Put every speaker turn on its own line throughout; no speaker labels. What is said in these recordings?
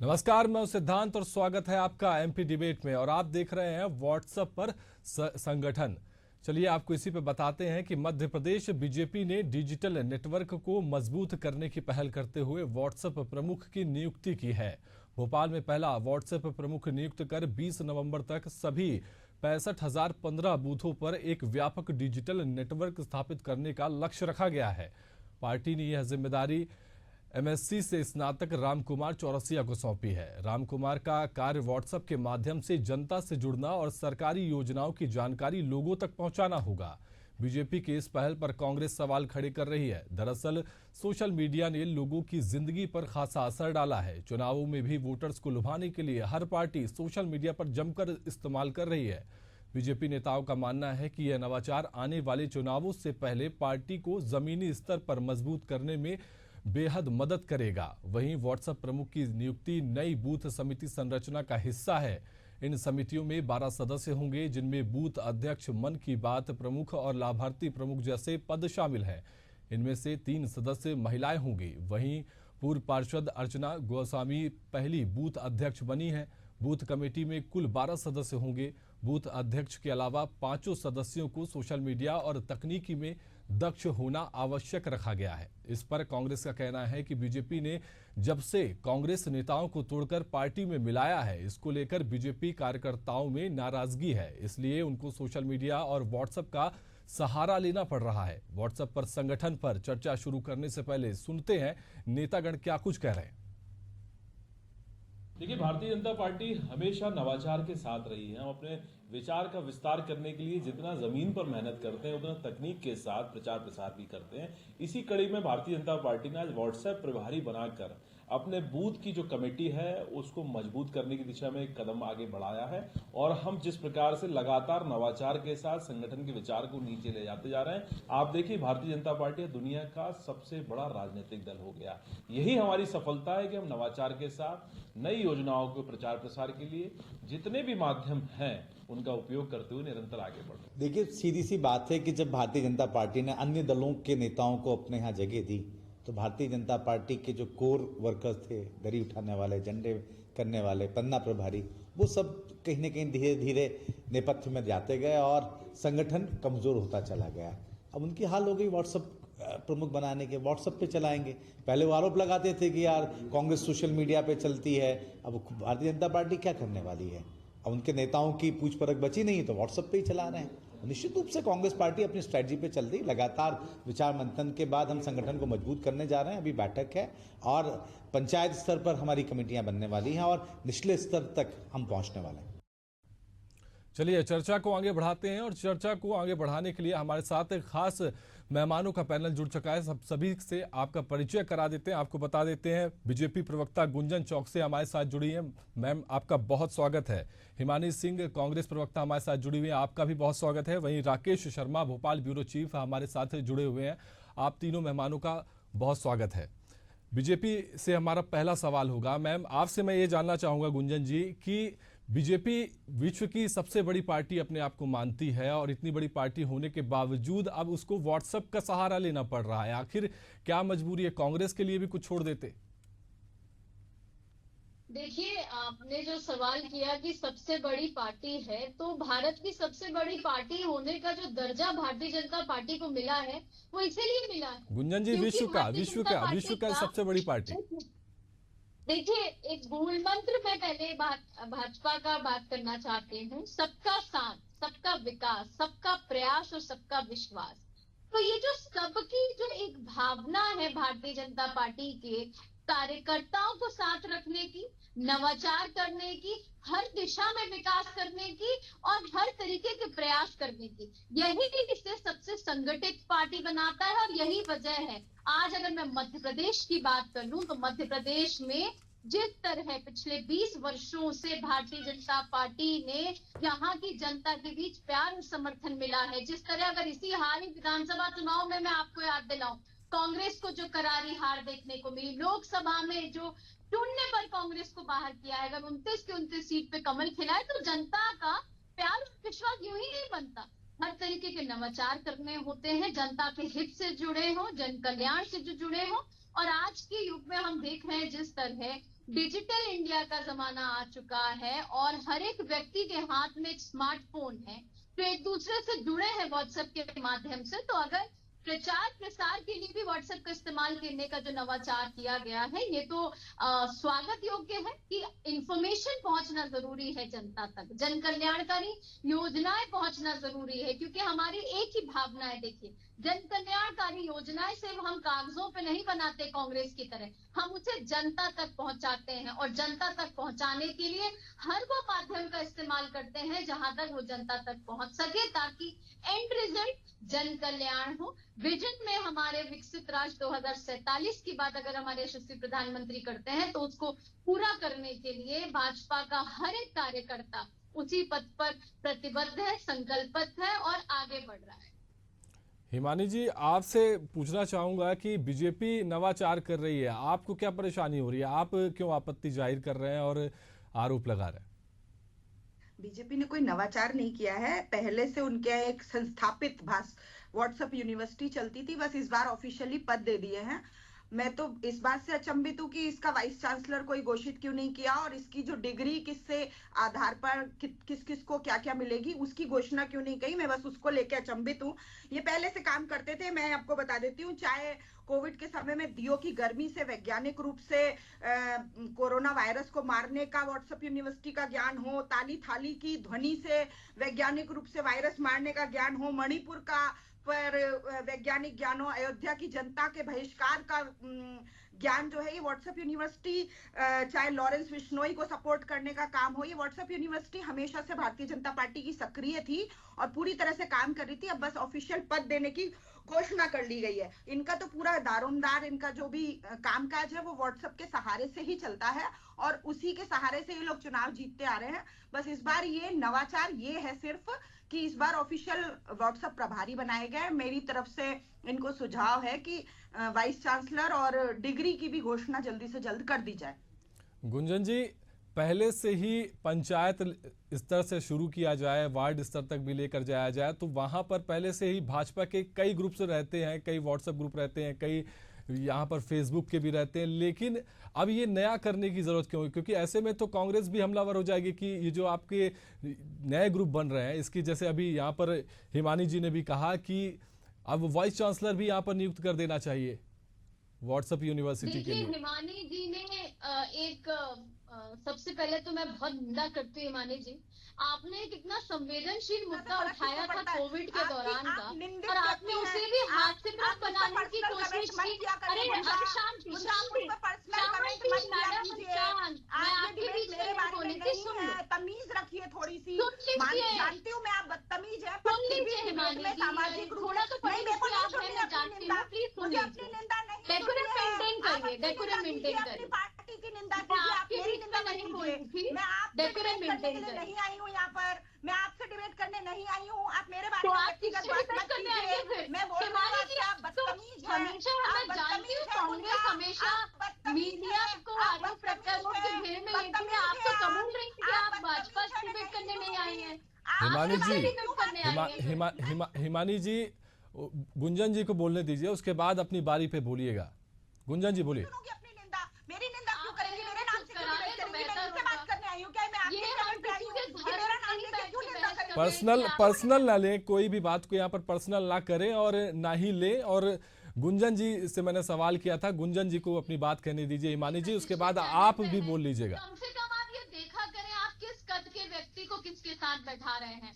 नमस्कार, मैं हूं सिद्धांत और स्वागत है आपका एमपी डिबेट में। और आप देख रहे हैं व्हाट्सएप पर संगठन। चलिए आपको इसी पे बताते हैं कि मध्य प्रदेश बीजेपी ने डिजिटल नेटवर्क को मजबूत करने की पहल करते हुए व्हाट्सएप प्रमुख की नियुक्ति की है। भोपाल में पहला व्हाट्सएप प्रमुख नियुक्त कर 20 नवंबर तक सभी 65,015 बूथों पर एक व्यापक डिजिटल नेटवर्क स्थापित करने का लक्ष्य रखा गया है। पार्टी ने यह जिम्मेदारी एमएससी से स्नातक रामकुमार चौरसिया को सौंपी है। रामकुमार का कार्य व्हाट्सएप के माध्यम से जनता से जुड़ना और सरकारी योजनाओं की जानकारी लोगों तक पहुंचाना होगा। बीजेपी की इस पहल पर कांग्रेस सवाल खड़े कर रही है। दरअसल सोशल मीडिया ने लोगों की जिंदगी पर खासा असर डाला है। चुनावों में भी वोटर्स को लुभाने के लिए हर पार्टी सोशल मीडिया पर जमकर इस्तेमाल कर रही है। बीजेपी नेताओं का मानना है कि यह नवाचार आने वाले चुनावों से पहले पार्टी को जमीनी स्तर पर मजबूत करने में बेहद मदद करेगा। वहीं व्हाट्सएप प्रमुख की नियुक्ति नई बूथ समिति संरचना का हिस्सा है। इन समितियों में 12 सदस्य होंगे, जिनमें बूथ अध्यक्ष, मन की बात प्रमुख और लाभार्थी प्रमुख जैसे पद शामिल हैं। इनमें से 3 सदस्य महिलाएं होंगी। वहीं पूर्व पार्षद अर्चना गोस्वामी पहली बूथ अध्यक्ष बनी है। बूथ कमेटी में कुल 12 सदस्य होंगे। बूथ अध्यक्ष के अलावा 5 सदस्यों को सोशल मीडिया और तकनीकी में दक्ष होना आवश्यक रखा गया है। इस पर कांग्रेस का कहना है कि बीजेपी ने जब से कांग्रेस नेताओं को तोड़कर पार्टी में मिलाया है, इसको लेकर बीजेपी कार्यकर्ताओं में नाराजगी है। इसलिए उनको सोशल मीडिया और व्हाट्सएप का सहारा लेना पड़ रहा है। व्हाट्सएप पर संगठन पर चर्चा शुरू करने से पहले सुनते हैं नेतागण क्या कुछ कह रहे हैं।
देखिए, भारतीय जनता पार्टी हमेशा नवाचार के साथ रही है। हम अपने विचार का विस्तार करने के लिए जितना जमीन पर मेहनत करते हैं, उतना तकनीक के साथ प्रचार प्रसार भी करते हैं। इसी कड़ी में भारतीय जनता पार्टी ने आज व्हाट्सएप प्रभारी बनाकर अपने बूथ की जो कमेटी है उसको मजबूत करने की दिशा में एक कदम आगे बढ़ाया है। और हम जिस प्रकार से लगातार नवाचार के साथ संगठन के विचार को नीचे ले जाते जा रहे हैं, आप देखिए भारतीय जनता पार्टी दुनिया का सबसे बड़ा राजनीतिक दल हो गया। यही हमारी सफलता है कि हम नवाचार के साथ नई योजनाओं के प्रचार प्रसार के लिए जितने भी माध्यम हैं उनका उपयोग करते हुए निरंतर आगे बढ़ रहे हैं।
देखिए, सीधी सी बात है कि जब भारतीय जनता पार्टी ने अन्य दलों के नेताओं को अपने यहाँ जगह दी, तो भारतीय जनता पार्टी के जो कोर वर्कर्स थे, दरी उठाने वाले, झंडे करने वाले, पन्ना प्रभारी, वो सब कहीं न कहीं धीरे धीरे नेपथ्य में जाते गए और संगठन कमजोर होता चला गया। अब उनकी हाल हो गई व्हाट्सएप प्रमुख बनाने के, व्हाट्सएप पे चलाएंगे। पहले वो आरोप लगाते थे कि यार कांग्रेस सोशल मीडिया पे चलती है। अब भारतीय जनता पार्टी क्या करने वाली है? अब उनके नेताओं की पूछ परख बची नहीं तो व्हाट्सएप पे ही चला रहे हैं। निश्चित रूप से कांग्रेस पार्टी अपनी स्ट्रैटेजी पे चल रही। लगातार विचार मंथन के बाद हम संगठन को मजबूत करने जा रहे हैं। अभी बैठक है और पंचायत स्तर पर हमारी कमेटियां बनने वाली हैं और निचले स्तर तक हम पहुंचने वाले हैं।
चलिए चर्चा को आगे बढ़ाते हैं और चर्चा को आगे बढ़ाने के लिए हमारे साथ एक खास मेहमानों का पैनल जुड़ चुका है। सभी से आपका परिचय करा देते हैं, आपको बता देते हैं। बीजेपी प्रवक्ता गुंजन चौक से हमारे साथ जुड़ी हैं, मैम आपका बहुत स्वागत है। हिमानी सिंह कांग्रेस प्रवक्ता हमारे साथ जुड़ी हुई हैं, आपका भी बहुत स्वागत है। वहीं राकेश शर्मा भोपाल ब्यूरो चीफ हमारे साथ जुड़े हुए हैं। आप तीनों मेहमानों का बहुत स्वागत है। बीजेपी से हमारा पहला सवाल होगा, मैम आपसे मैं ये जानना चाहूंगा गुंजन जी कि बीजेपी विश्व की सबसे बड़ी पार्टी अपने आप को मानती है और इतनी बड़ी पार्टी होने के बावजूद अब उसको व्हाट्सएप का सहारा लेना पड़ रहा है। आखिर क्या मजबूरी है? कांग्रेस के लिए भी कुछ छोड़ देते।
देखिए, आपने जो सवाल किया कि सबसे बड़ी पार्टी है, तो भारत की सबसे बड़ी पार्टी होने का जो दर्जा भारतीय जनता पार्टी को मिला है वो इसीलिए मिला है
गुंजन जी, विश्व का सबसे बड़ी पार्टी।
देखिए, एक मूल मंत्र मैं पहले भाजपा का बात करना चाहती हूँ। सबका साथ, सबका विकास, सबका प्रयास और सबका विश्वास। तो ये जो सबकी जो एक भावना है भारतीय जनता पार्टी के कार्यकर्ताओं को साथ रखने की, नवाचार करने की, हर दिशा में विकास करने की और हर तरीके के प्रयास करने की, यही इसे सबसे संगठित पार्टी बनाता है। और यही वजह है, आज अगर मैं मध्य प्रदेश की बात करूं तो मध्य प्रदेश में जिस तरह पिछले 20 वर्षों से भारतीय जनता पार्टी ने यहाँ की जनता के बीच प्यार और समर्थन मिला है, जिस तरह अगर इसी हाल ही विधानसभा चुनाव में मैं आपको याद दिलाऊं, कांग्रेस को जो करारी हार देखने को मिली, लोकसभा में जो शून्य पर कांग्रेस को बाहर किया है, अगर 29 की 29 सीट पे कमल खिलाए, तो जनता का प्यार और विश्वास यूं ही नहीं बनता। हर तरीके के नवाचार करने होते हैं, जनता के हित से जुड़े हो, जन कल्याण से जो जुड़े हो। और आज के युग में हम देख रहे हैं जिस तरह डिजिटल इंडिया का जमाना आ चुका है और हर एक व्यक्ति के हाथ में एक स्मार्टफोन है, तो एक दूसरे से जुड़े हैं व्हाट्सएप के माध्यम से। तो अगर प्रचार प्रसार के लिए भी व्हाट्सएप का इस्तेमाल करने का जो नवाचार किया गया है, ये तो स्वागत योग्य है कि इंफॉर्मेशन पहुंचना जरूरी है जनता तक, जन कल्याणकारी योजनाएं पहुंचना जरूरी है, क्योंकि हमारी एक ही भावना है। देखिए, जन कल्याणकारी योजनाएं सिर्फ हम कागजों पे नहीं बनाते कांग्रेस की तरह, हम उसे जनता तक पहुंचाते हैं और जनता तक पहुंचाने के लिए हर वो माध्यम का इस्तेमाल करते हैं जहां तक वो जनता तक पहुंच सके, ताकि एंड रिजल्ट जन कल्याण हो। विजन में हमारे विकसित राष्ट्र 2047 की बात अगर हमारे यशस्वी प्रधानमंत्री करते हैं, तो उसको पूरा करने के लिए भाजपा का हर एक कार्यकर्ता उसी पथ पर प्रतिबद्ध है, संकल्पित है और आगे बढ़ रहा है।
हिमानी जी, आपसे पूछना चाहूंगा कि बीजेपी नवाचार कर रही है, आपको क्या परेशानी हो रही है? आप क्यों आपत्ति जाहिर कर रहे हैं और आरोप लगा रहे हैं?
बीजेपी ने कोई नवाचार नहीं किया है। पहले से उनके एक संस्थापित व्हाट्सएप यूनिवर्सिटी चलती थी, बस इस बार ऑफिशियली पद दे दिए हैं। मैं तो इस बात से अचंभित हूँ कि इसका वाइस चांसलर कोई घोषित क्यों नहीं किया, और इसकी जो डिग्री किससे आधार पर किस किस को क्या क्या मिलेगी उसकी घोषणा क्यों नहीं की। मैं बस उसको लेके अचंभित हूँ। ये पहले से काम करते थे। मैं आपको बता देती हूँ, चाहे कोविड के समय में दियो की गर्मी से वैज्ञानिक रूप से कोरोना वायरस को मारने का व्हाट्सएप यूनिवर्सिटी का ज्ञान हो, ताली थाली की ध्वनि से वैज्ञानिक रूप से वायरस मारने का ज्ञान हो, मणिपुर का पर वैज्ञानिक ज्ञान हो, अयोध्या की जनता के बहिष्कार का ज्ञान जो है, ये व्हाट्सएप यूनिवर्सिटी, चाहे लॉरेंस बिश्नोई को सपोर्ट करने का काम हो, ये व्हाट्सएप यूनिवर्सिटी हमेशा से भारतीय जनता पार्टी की सक्रिय थी और पूरी तरह से काम कर रही थी। अब बस ऑफिशियल पद देने की घोषणा कर ली गई है। इनका तो पूरा दारोमदार, इनका जो भी कामकाज है वो व्हाट्सएप के सहारे से ही चलता है और उसी के सहारे से ये लोग चुनाव जीतते आ रहे हैं। बस इस बार ये नवाचार ये है सिर्फ कि इस बार ऑफिशियल व्हाट्सएप प्रभारी बनाए गए। मेरी तरफ से इनको सुझाव है कि वाइस चांसलर और डिग्री की भी घोषणा जल्दी से जल्द कर दी जाए।
गुंजन जी, पहले से ही पंचायत स्तर से शुरू किया जाए, वार्ड स्तर तक भी लेकर जाया जाए, तो वहां पर पहले से ही भाजपा के कई ग्रुप्स रहते हैं, कई व्हाट्सएप ग्रुप रहते हैं, कई यहाँ पर फेसबुक के भी रहते हैं। लेकिन अब ये नया करने की जरूरत क्यों है? क्योंकि ऐसे में तो कांग्रेस भी हमलावर हो जाएगी कि ये जो आपके नए ग्रुप बन रहे हैं, इसकी जैसे अभी यहाँ पर हिमानी जी ने भी कहा कि अब वाइस चांसलर भी यहाँ पर नियुक्त कर देना चाहिए व्हाट्सएप यूनिवर्सिटी के लिए।
हिमानी जी ने एक सबसे पहले तो मैं बहुत निंदा करती हूँ हिमानी जी, आपने कितना संवेदनशील मुद्दा उठाया था कोविड के दौरान का, और आपने उसे भी हास्यप्रद बनाने की कोशिश की। अरे शांति मैडम, मैं आपके बीच में नहीं बोली थी, सुन लो,
तमीज रखिए थोड़ी सी।
जानती
हूँ मैं आप बदतमीज है,
सुन लीजिए हिमानी जी, थोड़ा तो पढ़े लिखे आप हैं, मैं जानती हूँ, प्लीज सुन लीजिए, डेकोरम मेंटेन करिए, डेकोरम मेंटेन करिए।
पार्टी की निंदा कीजिए, आप मेरी निंदा नहीं बोली थी। मैं आपसे
डेकोरम मेंटेन करिए।
नहीं आई हूँ यहाँ पर, मैं आपसे डिबेट करने नहीं आई हूँ। आप मेरे बारे
तो
में
आप किससे डिबेट करने आई हैं फिर?
मैं बोल रही हूँ आप बदतमीज हैं।
हमेशा मैं जानती हूँ कांग्रेस हमेशा मीडिया को आरोप प्रत्यारोप के घेरे में लेती है। आप तो कबूल रही थी कि आप भाजपा से डिबेट करने नहीं आई हैं।
हिमानी जी, गुंजन जी को बोलने दीजिए, उसके बाद अपनी बारी पे बोलिएगा। गुंजन जी बोलिए।
मेरी निंदा क्यों करेंगी? मेरे नाम से क्यों डिबेट करेंगी? मैं इनसे बात करने आई हूँ क्या? मैं आपके घर पे आई हूँ कि मेरा नाम लेके क्यों निंदा करेंगी?
पर्सनल ना लें, कोई भी बात को यहाँ पर पर्सनल ना करें और ना ही ले। और गुंजन जी से मैंने सवाल किया था, गुंजन जी को अपनी बात कहने दीजिए हिमानी जी, उसके बाद आप भी बोल लीजिएगा।
कम से कम आप ये देखा करें आप किस कद के व्यक्ति को किसके साथ बैठा रहे हैं।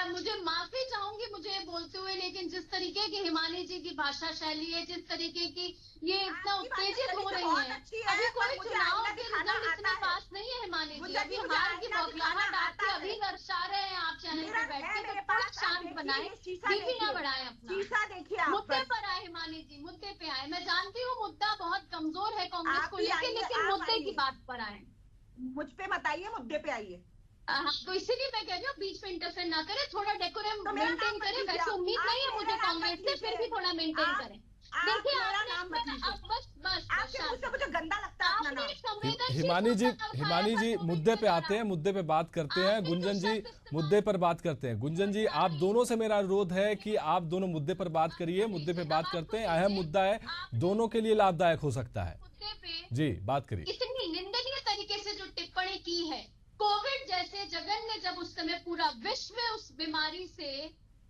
मुझे माफी चाहूंगी मुझे बोलते हुए, लेकिन जिस तरीके की हिमानी जी की भाषा शैली है, जिस तरीके की ये इतना उत्तेजित हो रही है, अभी कोई चुनाव के रिजल्ट इतने पास नहीं है हिमानी जी, अभी हार की बौखलाहट आपकी अभी दर्शा रहे हैं आप चैनल पे बैठ के। तो थोड़ा शांत बनाए, बीपी ना बढ़ाए अपना, मुद्दे पर आए हिमानी जी, मुद्दे पे आए। मैं जानती हूँ मुद्दा बहुत कमजोर है कांग्रेस को लेकर, लेकिन मुद्दे की बात पर आए।
मुझ पे मत आइए, मुद्दे पे आइए।
हाँ, तो इसीलिए मैं कह रही हूँ बीच में इंटरफेयर ना करें, थोड़ा डेकोरम मेंटेन करें। वैसे उम्मीद नहीं है मुझे कांग्रेस से, फिर भी थोड़ा मेंटेन करें। देखिए
मुझे गंदा लगता है।
हिमानी जी मुद्दे पे आते हैं, मुद्दे पे बात करते हैं। गुंजन जी मुद्दे पर बात करते हैं। गुंजन जी, आप दोनों से मेरा अनुरोध है कि आप दोनों मुद्दे पर बात करिए। मुद्दे पे बात करते हैं, अहम मुद्दा है, दोनों के लिए लाभदायक हो सकता है।
बेटे पे
जी बात करिए।
इतनी निंदनीय तरीके से जो टिप्पणी की है, कोविड जैसे जघन्य, जब उस समय पूरा विश्व उस बीमारी से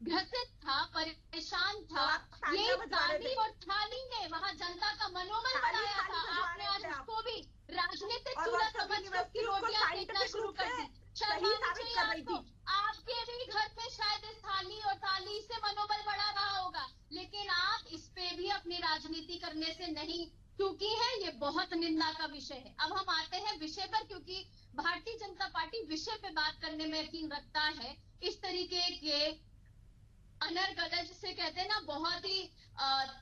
ग्रसित था, परेशान था, ये ताली और थाली ने वहां जनता का मनोबल बढ़ाया था। आपने आज उसको भी राजनीतिक चूल्हा समझकर उसकी रोटियां सेकना शुरू कर दी। आपके भी घर में शायद इस थाली और थाली से मनोबल बढ़ा रहा होगा, लेकिन आप इस पे भी अपनी राजनीति करने से नहीं चूकी है। ये बहुत निंदा का विषय है। अब हम आते हैं विषय पर, क्योंकि भारतीय जनता पार्टी विषय पे बात करने में यकीन रखता है। इस तरीके के अनर्गल, जिसे कहते हैं ना, बहुत ही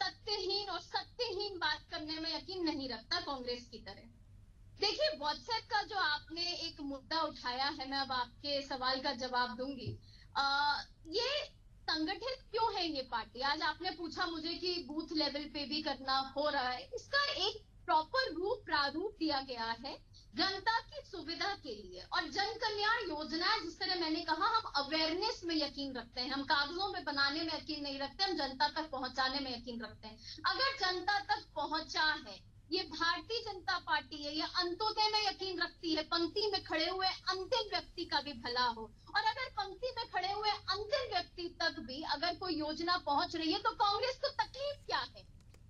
तथ्यहीन और सत्यहीन बात करने में यकीन नहीं रखता कांग्रेस की तरह। देखिए, व्हाट्सएप का जो आपने एक मुद्दा उठाया है, मैं अब आपके सवाल का जवाब दूंगी। ये संगठित क्यों है ये पार्टी? आज आपने पूछा मुझे कि बूथ लेवल पे भी करना हो रहा है। इसका एक प्रॉपर रूप प्रारूप दिया गया है जनता की सुविधा के लिए, और जन कल्याण योजना, जिस तरह मैंने कहा, हम अवेयरनेस में यकीन रखते हैं, हम कागजों में बनाने में यकीन नहीं रखते, हम जनता तक पहुंचाने में यकीन रखते हैं। अगर जनता तक पहुंचा है, ये भारतीय जनता पार्टी है, ये अंत्योदय में यकीन रखती है, पंक्ति में खड़े हुए अंतिम व्यक्ति का भी भला हो। और अगर पंक्ति में खड़े हुए अंतिम व्यक्ति तक भी अगर कोई योजना पहुंच रही है, तो कांग्रेस को तकलीफ क्या है?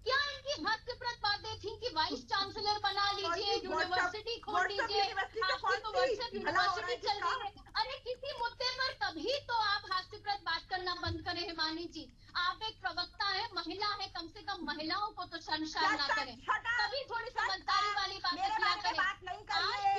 क्या इनकी हास्यप्रद बातें थी कि वाइस चांसलर बना लीजिए, यूनिवर्सिटी खोल लीजिए, आपकी तो व्हाट्सएप यूनिवर्सिटी चल रही है। अरे किसी मुद्दे पर तभी तो आप हास्यप्रद बात करना बंद करें हिमानी जी। आप एक प्रवक्ता है, महिला है, कम से कम महिलाओं को तो शर्मसार ना करें, तभी थोड़ी समझदारी वाली बातें किया करें। आज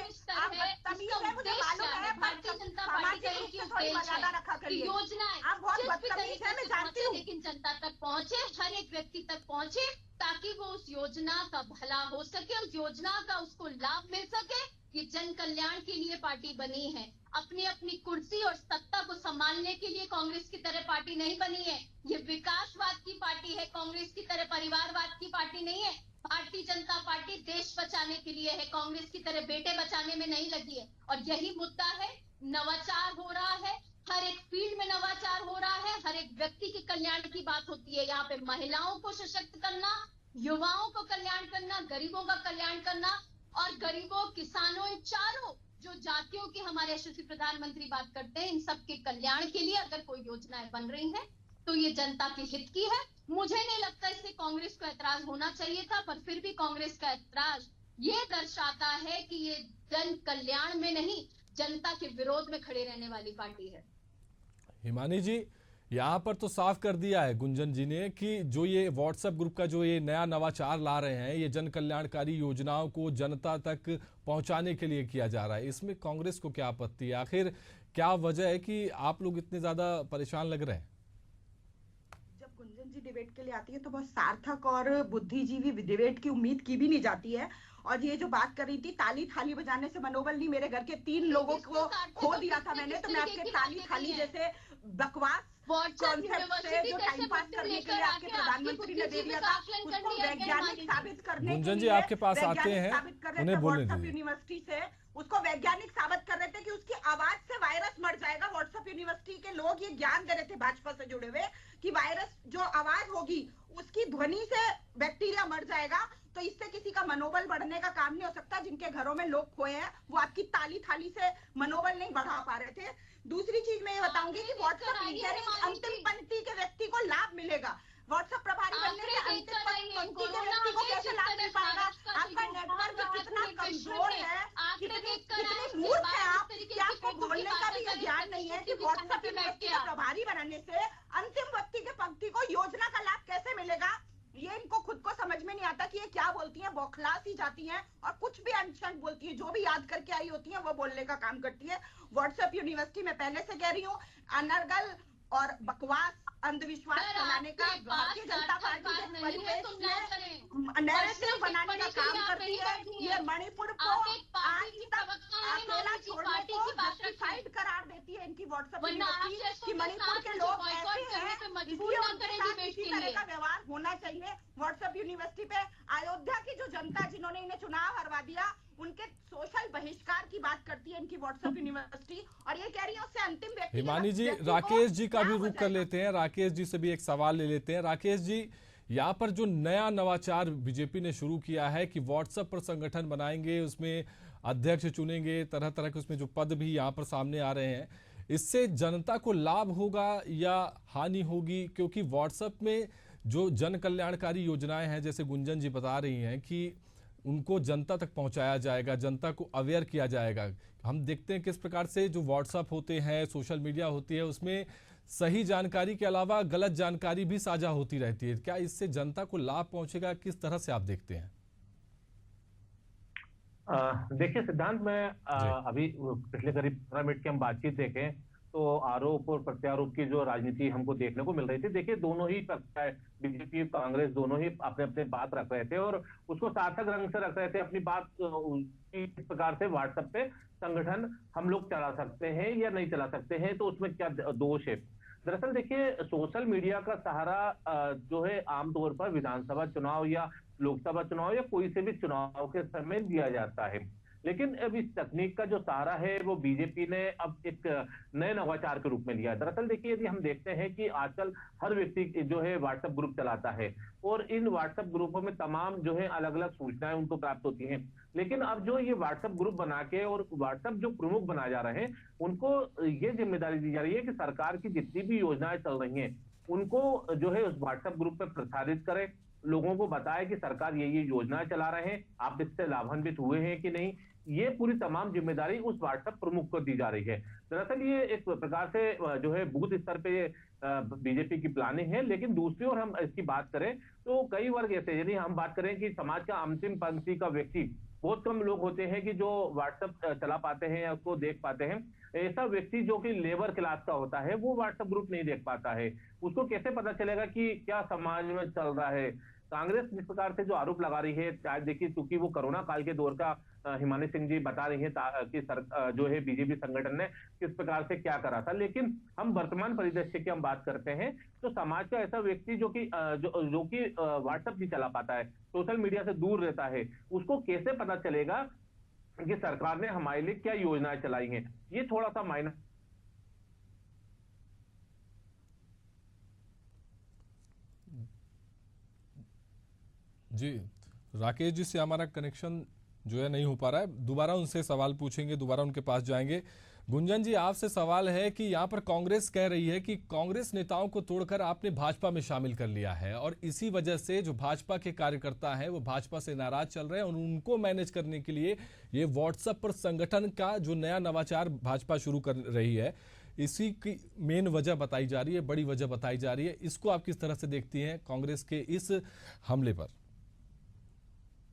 किस तरह है, इसका उद्देश्य क्या है? भारतीय जनता पार्टी का एक ही उद्देश्य है कि योजनाएं जिस भी तरीके से पहुंचे, लेकिन जनता तक पहुंचे, हर एक व्यक्ति तक पहुंचे, ताकि वो उस योजना का भला हो सके, उस योजना का उसको लाभ मिल सके। ये जन कल्याण के लिए पार्टी बनी है, अपनी अपनी कुर्सी और सत्ता को संभालने के लिए कांग्रेस की तरह पार्टी नहीं बनी है। ये विकासवाद की पार्टी है, कांग्रेस की तरह परिवारवाद की पार्टी नहीं है। भारतीय जनता पार्टी देश बचाने के लिए है, कांग्रेस की तरह बेटे बचाने में नहीं लगी है। और यही मुद्दा है, नवाचार हो रहा है, हर एक फील्ड में नवाचार हो रहा है, हर एक व्यक्ति के कल्याण की बात होती है। यहाँ पे महिलाओं को सशक्त करना, युवाओं को कल्याण करना, गरीबों का कल्याण करना, और गरीबों, किसानों, इन चारों जो जातियों की हमारे यशस्वी प्रधानमंत्री बात करते हैं, इन सब के कल्याण के लिए अगर कोई योजनाएं बन रही हैं, तो ये जनता के हित की है। मुझे नहीं लगता इससे कांग्रेस को ऐतराज होना चाहिए था, पर फिर भी कांग्रेस का ऐतराज ये दर्शाता है कि ये जन कल्याण में नहीं, जनता के विरोध में खड़े रहने वाली पार्टी है।
हिमानी जी, यहाँ पर तो साफ कर दिया है गुंजन जी ने कि जो ये व्हाट्सएप ग्रुप का जो ये नया नवाचार ला रहे हैं, ये जन कल्याणकारी योजनाओं को जनता तक पहुंचाने के लिए किया जा रहा है। इसमें कांग्रेस को क्या आपत्ति है? आखिर क्या वजह है कि आप लोग इतने ज्यादा परेशान लग रहे हैं?
जब गुंजन जी डिबेट के लिए आती है तो बहुत सार्थक और बुद्धिजीवी डिबेट की उम्मीद की भी नहीं जाती है। और ये जो बात कर रही थी, ताली थाली बजाने से मनोबल नहीं, मेरे घर के 3 लोगों को खो दिया था मैंने, तो मैं आपके ताली थाली जैसे बकवास कॉन्सेप्ट से जो टाइम पास करने के लिए आपके प्रधानमंत्री ने दे दिया था, उसको वैज्ञानिक साबित करने के
गुंजन जी
लिए
आपके पास आते हैं, उन्हें बोलने दीजिए।
यूनिवर्सिटी से उसको वैज्ञानिक साबित कर रहे थे कि उसकी आवाज से वायरस मर जाएगा। व्हाट्सएप यूनिवर्सिटी के लोग ये ज्ञान दे रहे थे भाजपा से जुड़े हुए कि वायरस जो आवाज होगी उसकी ध्वनि से बैक्टीरिया मर जाएगा। तो इससे किसी का मनोबल बढ़ने का काम नहीं हो सकता। जिनके घरों में लोग खोए हैं वो आपकी ताली थाली से मनोबल नहीं बढ़ा पा रहे थे। दूसरी चीज मैं ये बताऊंगी कि व्हाट्सएप अंतिम पंक्ति के व्यक्ति को लाभ मिलेगा। व्हाट्सएप प्रभारी बनने से अंतिम पंक्ति के व्यक्ति को कैसे लाभ मिल पाएगा? आपका नेटवर्क कितना कमजोर है, कितने मूर्ख है आप कि आपको बोलने का भी ये ज्ञान नहीं है कि व्हाट्सएप यूनिवर्सिटी का प्रभारी बनाने से अंतिम व्यक्ति के पंक्ति को योजना का लाभ कैसे मिलेगा। ये इनको खुद को समझ में नहीं आता कि ये क्या बोलती हैं, बौखला सी जाती हैं और कुछ भी अनशन बोलती है, जो भी याद करके आई होती है वो बोलने का काम करती है। व्हाट्सएप यूनिवर्सिटी में पहले से कह रही हूँ, अनर्गल और बकवास अंधविश्वास फैलाने का भारतीय जनता पार्टी के परिवेश में नैरेटिव बनाने का काम करती है। ये मणिपुर को आज तक अकेला छोड़ने को जस्टिफाइड करार देती है इनकी व्हाट्सएप यूनिवर्सिटी कि मणिपुर के लोग ऐसे हैं, इसलिए उनके साथ इसी तरह का व्यवहार होना चाहिए। व्हाट्सएप यूनिवर्सिटी पे अयोध्या की जो जनता जिन्होंने इन्हें चुनाव हरवा दिया, उनके सोशल बहिष्कार की बात करती है इनकी व्हाट्सएप यूनिवर्सिटी। और ये कह रही है उससे अंतिम व्यक्ति।
हिमानी जी, राकेश जी का भी रुख कर लेते हैं, राकेश जी से भी एक सवाल ले लेते हैं। राकेश जी, यहाँ पर जो नया नवाचार बीजेपी ने शुरू किया है कि व्हाट्सएप पर संगठन बनाएंगे, उसमें अध्यक्ष चुनेंगे, तरह तरह के उसमें जो पद भी यहाँ पर सामने आ रहे हैं, इससे जनता को लाभ होगा या हानि होगी? क्योंकि व्हाट्सएप में जो जन कल्याणकारी योजनाएं हैं, जैसे गुंजन जी बता रही हैं कि उनको जनता तक पहुंचाया जाएगा, जनता को अवेयर किया जाएगा। हम देखते हैं किस प्रकार से जो व्हाट्सएप होते हैं, सोशल मीडिया होती है, उसमें सही जानकारी के अलावा गलत जानकारी भी साझा होती रहती है। क्या इससे जनता को लाभ पहुंचेगा? किस तरह से आप देखते हैं?
देखिए सिद्धांत, मैं
जी।
अभी पिछले करीब 15 मिनट की हम बातचीत देखें तो आरोप और प्रत्यारोप की जो राजनीति हमको देखने को मिल रही थी, देखिए दोनों ही पक्ष है, बीजेपी कांग्रेस दोनों ही अपने अपने बात रख रहे थे और उसको सार्थक रंग से रख रहे थे अपनी बात। इस प्रकार से व्हाट्सएप पे संगठन हम लोग चला सकते हैं या नहीं चला सकते हैं, तो उसमें क्या दोष है? दरअसल देखिए, सोशल मीडिया का सहारा जो है आमतौर पर विधानसभा चुनाव या लोकसभा चुनाव या कोई से भी चुनाव के समय दिया जाता है, लेकिन अब इस तकनीक का जो सहारा है वो बीजेपी ने अब एक नए नवाचार के रूप में लिया है। दरअसल देखिए, यदि हम देखते हैं कि आजकल हर व्यक्ति जो है व्हाट्सएप ग्रुप चलाता है और इन व्हाट्सएप ग्रुपों में तमाम जो है अलग अलग सूचनाएं उनको प्राप्त होती हैं, लेकिन अब जो ये व्हाट्सएप ग्रुप बना के और व्हाट्सएप जो प्रमुख बनाए जा रहे हैं, उनको ये जिम्मेदारी दी जा रही है कि सरकार की जितनी भी योजनाएं चल रही हैं उनको जो है उस व्हाट्सएप ग्रुप पे प्रसारित करें, लोगों को बताए कि सरकार ये योजनाएं चला रहे हैं, आप इससे लाभान्वित हुए हैं कि नहीं। ये पूरी तमाम जिम्मेदारी उस व्हाट्सएप प्रमुख को दी जा रही है। दरअसल ये एक प्रकार से जो है बूथ स्तर पे बीजेपी की प्लानिंग है, लेकिन दूसरी ओर हम इसकी बात करें तो कई वर्ग ऐसे, यदि हम बात करें कि समाज का अंतिम पंक्ति का व्यक्ति, बहुत कम लोग होते हैं कि जो व्हाट्सएप चला पाते हैं या उसको देख पाते हैं। ऐसा व्यक्ति जो कि लेबर क्लास का होता है वो व्हाट्सएप ग्रुप नहीं देख पाता है, उसको कैसे पता चलेगा कि क्या समाज में चल रहा है? कांग्रेस जिस प्रकार से जो आरोप लगा रही है, शायद देखिए क्योंकि वो कोरोना काल के दौर का हिमानी सिंह जी बता रही है कि जो है बीजेपी संगठन ने किस प्रकार से क्या करा था, लेकिन हम वर्तमान परिदृश्य की हम बात करते हैं तो समाज का ऐसा व्यक्ति जो कि व्हाट्सएप नहीं चला पाता है, सोशल मीडिया से दूर रहता है, उसको कैसे पता चलेगा कि सरकार ने हमारे लिए क्या योजनाएं चलाई हैं? ये थोड़ा सा मायना।
जी, राकेश जी से हमारा कनेक्शन जो है नहीं हो पा रहा है, दोबारा उनसे सवाल पूछेंगे, दोबारा उनके पास जाएंगे। गुंजन जी, आपसे सवाल है कि यहाँ पर कांग्रेस कह रही है कि कांग्रेस नेताओं को तोड़कर आपने भाजपा में शामिल कर लिया है और इसी वजह से जो भाजपा के कार्यकर्ता हैं वो भाजपा से नाराज चल रहे हैं और उनको मैनेज करने के लिए ये व्हाट्सएप पर संगठन का जो नया नवाचार भाजपा शुरू कर रही है, इसी की मेन वजह बताई जा रही है, बड़ी वजह बताई जा रही है। इसको आप किस तरह से देखती हैं, कांग्रेस के इस हमले पर?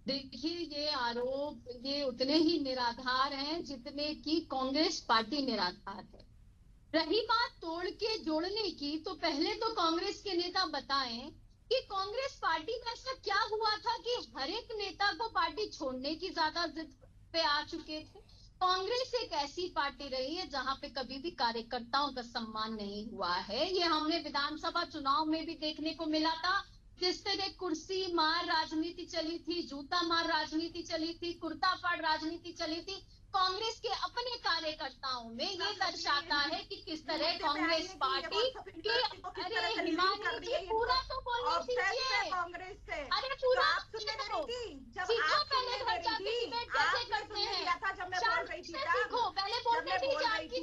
देखिए, ये आरोप ये उतने ही निराधार हैं जितने कि कांग्रेस पार्टी निराधार है। रही बात तोड़ के जोड़ने की, तो पहले तो कांग्रेस के नेता बताएं कि कांग्रेस पार्टी में ऐसा क्या हुआ था कि हर एक नेता को पार्टी छोड़ने की ज्यादा जिद पे आ चुके थे। कांग्रेस एक ऐसी पार्टी रही है जहां पे कभी भी कार्यकर्ताओं का सम्मान नहीं हुआ है। ये हमने विधानसभा चुनाव में भी देखने को मिला था, जिस तरह कुर्सी मार राजनीति चली थी, जूता मार राजनीति चली थी, कुर्ता फाड़ राजनीति चली थी। कांग्रेस के अपने कार्यकर्ताओं में ये दर्शाता है कि किस तरह कांग्रेस पार्टी के, अरे हिमानी जी पूरा तो बोलने दीजिए, अरे पूरा सीखो, पहले घर जाके डिबेट कैसे करते हैं, शांत से सीखो, पहले बोलने दीजिए, आपकी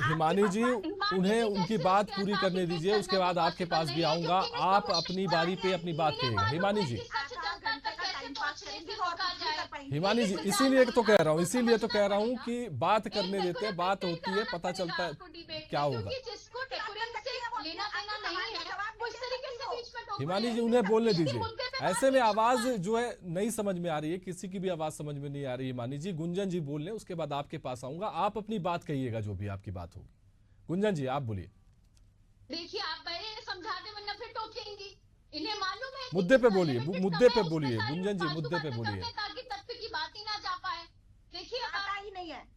हिमानी जी, उन्हें उनकी बात पूरी करने दीजिए, उसके बाद आपके पास भी आऊंगा, आप अपनी बारी पे अपनी बात कहिएगा। हिमानी जी, हिमानी जी, इसीलिए तो कह रहा हूँ कि बात करने देते हैं, बात होती है, पता चलता है क्या होगा। हिमानी जी, उन्हें बोलने दीजिए। ऐसे में आवाज जो है नहीं समझ में आ रही है, किसी की भी आवाज समझ में नहीं आ रही है। हिमानी जी, गुंजन जी बोल लें, उसके बाद आपके पास आऊंगा, आप अपनी बात कहिएगा, जो भी आपकी बात होगी। गुंजन जी, आप बोलिए।
देखिए, आप पहले समझाते वरना फिर टोकेंगी। इन्हें मालूम है,
मुद्दे पे बोलिए, मुद्दे पे बोलिए गुंजन जी, मुद्दे पे बोलिए,
ताकि तथ्य की बात ही ना जा पाए। देखिए, आता ही नहीं है,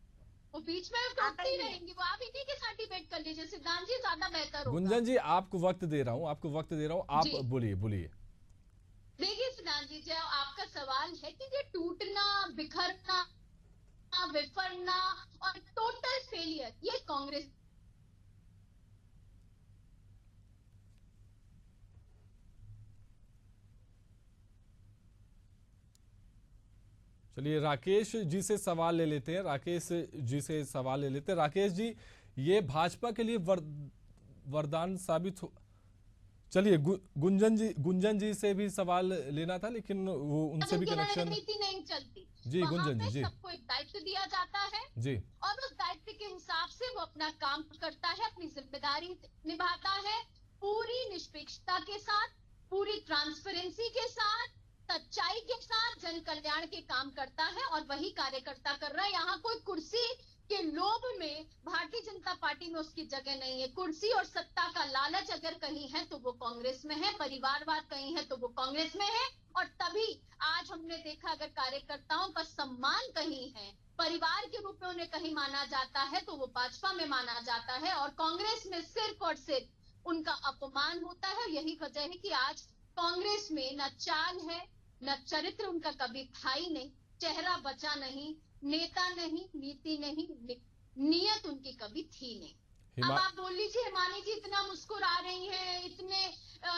वो बीच में टोकती रहेंगी, वो आप इन्हीं के साथ डिबेट कर लीजिए। सिद्धांत जी ज्यादा बेहतर होगा।
गुंजन जी, आपको वक्त दे रहा हूँ, आप बोलिए।
देखिए सिद्धांत जी, जो आपका सवाल है कि ये टूटना, बिखरना, विफरना और टोटल फेलियर, ये कांग्रेस
चलिए राकेश जी से सवाल ले लेते हैं। राकेश जी, ये भाजपा के लिए वरदान साबित हो। चलिए गुंजन जी से भी सवाल लेना था, लेकिन वो उनसे भी कनेक्शन
रणनीति नहीं चलती
जी। गुंजन जी
सबको एक दायित्व दिया जाता है
जी,
और उस दायित्व के हिसाब से वो अपना काम करता है, अपनी जिम्मेदारी निभाता है पूरी निष्पक्षता के साथ, पूरी ट्रांसपेरेंसी के साथ, सच्चाई के साथ जन कल्याण के काम करता है और वही कार्यकर्ता कर रहा है। यहाँ कोई कुर्सी के लोभ में भारतीय जनता पार्टी में उसकी जगह नहीं है। कुर्सी और सत्ता का लालच अगर कहीं है तो वो कांग्रेस में है, परिवारवाद कहीं है तो वो कांग्रेस में है। और तभी आज हमने देखा अगर कार्यकर्ताओं का सम्मान कहीं है, परिवार के रूप में उन्हें कहीं माना जाता है तो वो भाजपा में माना जाता है और कांग्रेस में सिर्फ और सिर्फ उनका अपमान होता है। यही वजह है कि आज कांग्रेस में न चाल है, न चरित्र उनका कभी था ही नहीं, चेहरा बचा नहीं, नेता नहीं, नीति नहीं, नियत उनकी कभी थी नहीं। अब आप बोल लीजिए हिमानी जी इतना मुस्कुरा रही हैं, इतने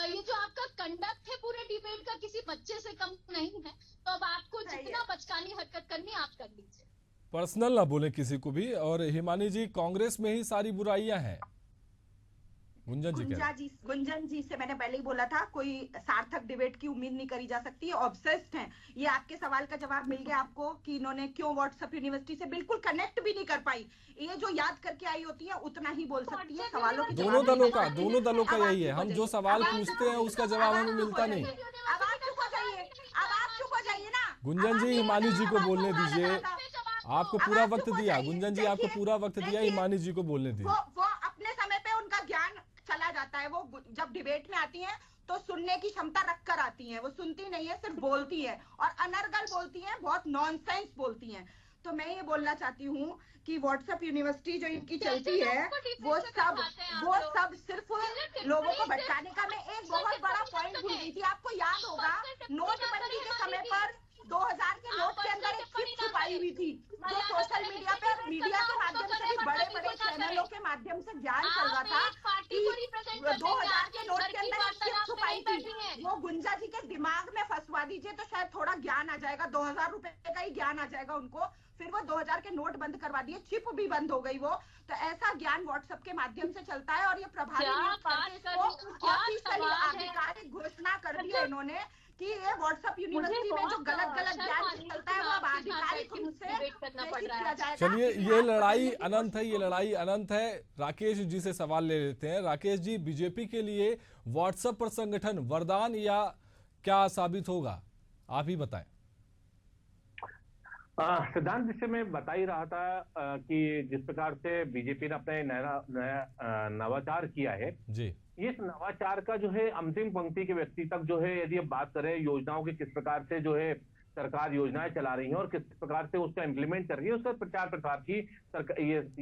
ये जो आपका कंडक्ट है पूरे डिबेट का किसी बच्चे से कम नहीं है, तो अब आपको जितना बचकानी हरकत करनी आप कर लीजिए।
पर्सनल ना बोले किसी को भी। और हिमानी जी, कांग्रेस में ही सारी बुराइयां हैं।
गुंजन जी से मैंने पहले ही बोला था, कोई सार्थक डिबेट की उम्मीद नहीं करी जा सकती। ऑब्सेस्ड हैं। ये आपके सवाल का जवाब मिल गया आपको कि इन्होंने क्यों व्हाट्सएप यूनिवर्सिटी से बिल्कुल कनेक्ट भी नहीं कर पाई। ये जो याद करके आई होती है उतना ही बोल सकती है। सवालों के
दोनों दलों का यही है। हम जो सवाल पूछते हैं उसका जवाब हमें मिलता नहीं।
अब आप चुप हो जाइए ना।
गुंजन जी, हिमानी जी को बोलने दीजिए। आपको पूरा वक्त दिया गुंजन जी, आपको पूरा वक्त दिया, हिमानी जी को बोलने दीजिए।
वो अपने समय पे उनका ज्ञान चला जाता है। वो जब डिबेट में आती हैं तो सुनने की क्षमता रखकर आती हैं, वो सुनती नहीं है, सिर्फ बोलती है और अनर्गल बोलती हैं, बहुत नॉनसेंस बोलती हैं। तो मैं ये बोलना चाहती हूँ कि व्हाट्सएप यूनिवर्सिटी जो इनकी चलती है वो सब सिर्फ लोगों को भटकाने का। मैं एक बहुत बड़ा पॉइंट भूल गई थी। आपको याद होगा नोटबंदी के समय पर 2000 के नोट के अंदर एक चिप छुपाई हुई थी, जो सोशल मीडिया पे मीडिया के माध्यम से भी बड़े बड़े चैनलों के माध्यम से ज्ञान चल रहा था कि 2000 के नोट के अंदर एक चिप छुपाई थी। वो गुंजा जी के दिमाग में फंसवा दीजिए तो शायद थोड़ा ज्ञान आ जाएगा, 2000 रुपए का ही ज्ञान आ जाएगा उनको। फिर वो 2000 के नोट बंद करवा दिए, चिप भी बंद हो गई। वो तो ऐसा ज्ञान व्हाट्सएप के माध्यम से चलता है और ये प्रभावी न्यूज़ पार्टी को ऑफिशियली आधिकारिक घोषणा कर दी है इन्होंने कि ये व्हाट्सएप यूनिवर्सिटी में जो गलत ज्ञान चलता है वो अब आधिकारिक रूप से प्रेषित किया जाएगा।
चलिए, ये लड़ाई अनंत है। राकेश जी से सवाल ले लेते हैं। राकेश जी, बीजेपी के लिए व्हाट्सएप पर संगठन वरदान या क्या साबित होगा, आप ही बताएं।
सिद्धांत, जिससे मैं बता ही रहा था कि जिस प्रकार से बीजेपी ने अपने नया नवाचार किया है जी, इस नवाचार का जो है अंतिम पंक्ति के व्यक्ति तक जो है, यदि हम बात करें योजनाओं की, किस प्रकार से जो है सरकार योजनाएं चला रही है और किस प्रकार से उसका इम्प्लीमेंट कर रही है, उसका प्रचार प्रसार की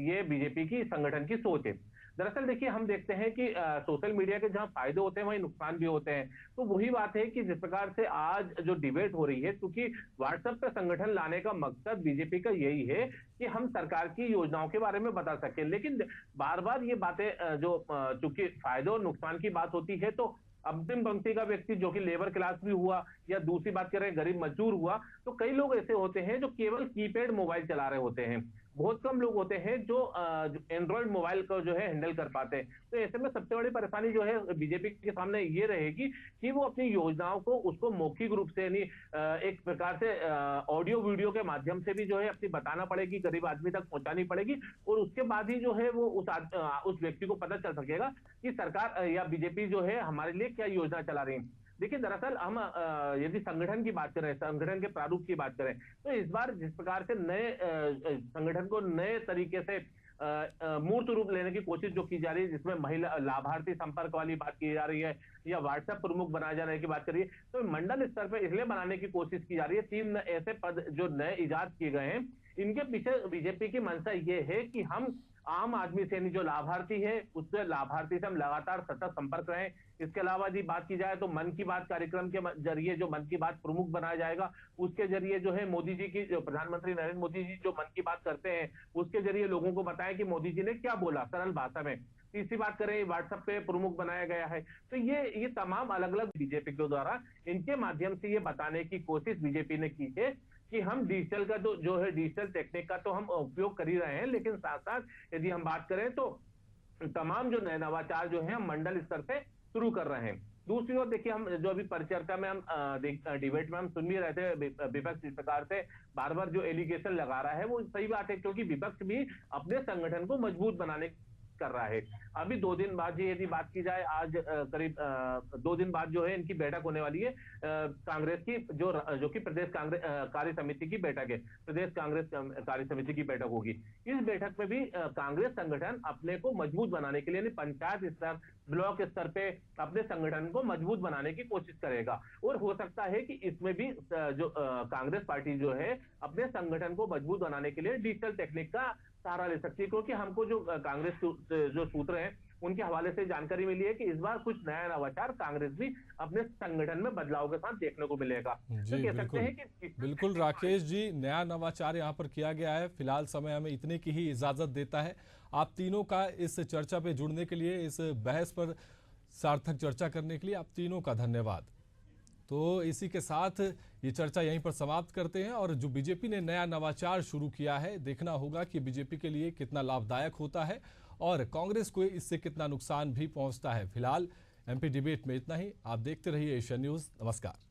ये बीजेपी की संगठन की सोच है। दरअसल देखिए, हम देखते हैं कि सोशल मीडिया के जहां फायदे होते हैं वहीं नुकसान भी होते हैं। तो वही बात है कि जिस प्रकार से आज जो डिबेट हो रही है, क्योंकि व्हाट्सएप पे संगठन लाने का मकसद बीजेपी का यही है कि हम सरकार की योजनाओं के बारे में बता सकें। लेकिन बार बार ये बातें जो चूंकि फायदे और नुकसान की बात होती है, तो अंतिम पंक्ति का व्यक्ति जो कि लेबर क्लास भी हुआ या दूसरी बात कर रहे हैं गरीब मजदूर हुआ, तो कई लोग ऐसे होते हैं जो केवल कीपैड मोबाइल चला रहे होते हैं। बहुत कम लोग होते हैं जो एंड्रॉइड मोबाइल को जो है हैंडल कर पाते हैं। तो ऐसे में सबसे बड़ी परेशानी जो है बीजेपी के सामने ये रहेगी कि वो अपनी योजनाओं को उसको मौखिक रूप से यानी एक प्रकार से ऑडियो वीडियो के माध्यम से भी जो है अपनी बताना पड़ेगी, गरीब आदमी तक पहुंचानी पड़ेगी और उसके बाद ही जो है वो उस व्यक्ति को पता चल सकेगा कि सरकार या बीजेपी जो है हमारे लिए क्या योजना चला रही है। देखिए, दरअसल हम यदि संगठन की बात करें, संगठन के प्रारूप की बात करें, तो इस बार जिस प्रकार से नए संगठन को नए तरीके से मूर्त रूप लेने की कोशिश जो की जा रही है, जिसमें महिला लाभार्थी संपर्क वाली बात की जा रही है या व्हाट्सएप प्रमुख बनाए जाने की बात करिए, तो मंडल स्तर पर इसलिए बनाने की कोशिश की जा रही है। 3 ऐसे पद जो नए इजाद किए गए हैं, इनके पीछे बीजेपी की मंशा ये है कि हम आम आदमी से जो लाभार्थी है उससे लाभार्थी से हम लगातार सतत संपर्क रहें। इसके अलावा यदि बात की जाए तो मन की बात कार्यक्रम के जरिए जो मन की बात प्रमुख बनाया जाएगा, उसके जरिए जो है मोदी जी की, जो प्रधानमंत्री नरेंद्र मोदी जी जो मन की बात करते हैं उसके जरिए लोगों को बताएं कि मोदी जी ने क्या बोला सरल भाषा में। तीसरी बात करें, व्हाट्सएप पे प्रमुख बनाया गया है। तो ये तमाम अलग अलग बीजेपी के द्वारा इनके माध्यम से ये बताने की कोशिश बीजेपी ने की है कि हम डिजिटल का जो है डिजिटल टेक्निक का तो हम उपयोग कर ही रहे हैं, लेकिन साथ साथ यदि हम बात करें तो तमाम जो नए नवाचार जो है हम मंडल स्तर पे शुरू कर रहे हैं। दूसरी ओर देखिए, हम जो अभी परिचर्चा में हम डिबेट में हम सुन भी रहे थे, विपक्ष इस प्रकार से बार बार जो एलिगेशन लगा रहा है वो सही बात है, क्योंकि विपक्ष भी अपने संगठन को मजबूत बनाने कर रहा है। अभी 2 दिन बाद यदि बात की जाए, आज करीब 2 दिन बाद जो है इनकी बैठक होने वाली है, कांग्रेस की जो कि प्रदेश कांग्रेस कार्य समिति की बैठक है, प्रदेश कांग्रेस कार्य समिति की बैठक होगी। इस बैठक में भी कांग्रेस संगठन अपने को मजबूत बनाने के लिए पंचायत स्तर, ब्लॉक स्तर पे अपने संगठन को मजबूत बनाने की कोशिश करेगा। और हो सकता है कि इसमें भी जो कांग्रेस पार्टी जो है अपने संगठन को मजबूत बनाने के लिए डिजिटल टेक्निक का सहारा ले सकती है, क्योंकि हमको जो कांग्रेस जो सूत्र हैं उनके हवाले से जानकारी मिली है कि इस बार कुछ नया नवाचार कांग्रेस भी अपने संगठन में बदलाव के साथ देखने को मिलेगा।
जी,
तो कह सकते हैं कि
बिल्कुल राकेश जी, नया नवाचार यहाँ पर किया गया है। फिलहाल समय हमें इतने की ही इजाजत देता है। आप तीनों का इस चर्चा पे जुड़ने के लिए, इस बहस पर सार्थक चर्चा करने के लिए आप तीनों का धन्यवाद। तो इसी के साथ ये चर्चा यहीं पर समाप्त करते हैं। और जो बीजेपी ने नया नवाचार शुरू किया है, देखना होगा कि बीजेपी के लिए कितना लाभदायक होता है और कांग्रेस को इससे कितना नुकसान भी पहुंचता है। फिलहाल एमपी डिबेट में इतना ही। आप देखते रहिए एशियन न्यूज़। नमस्कार।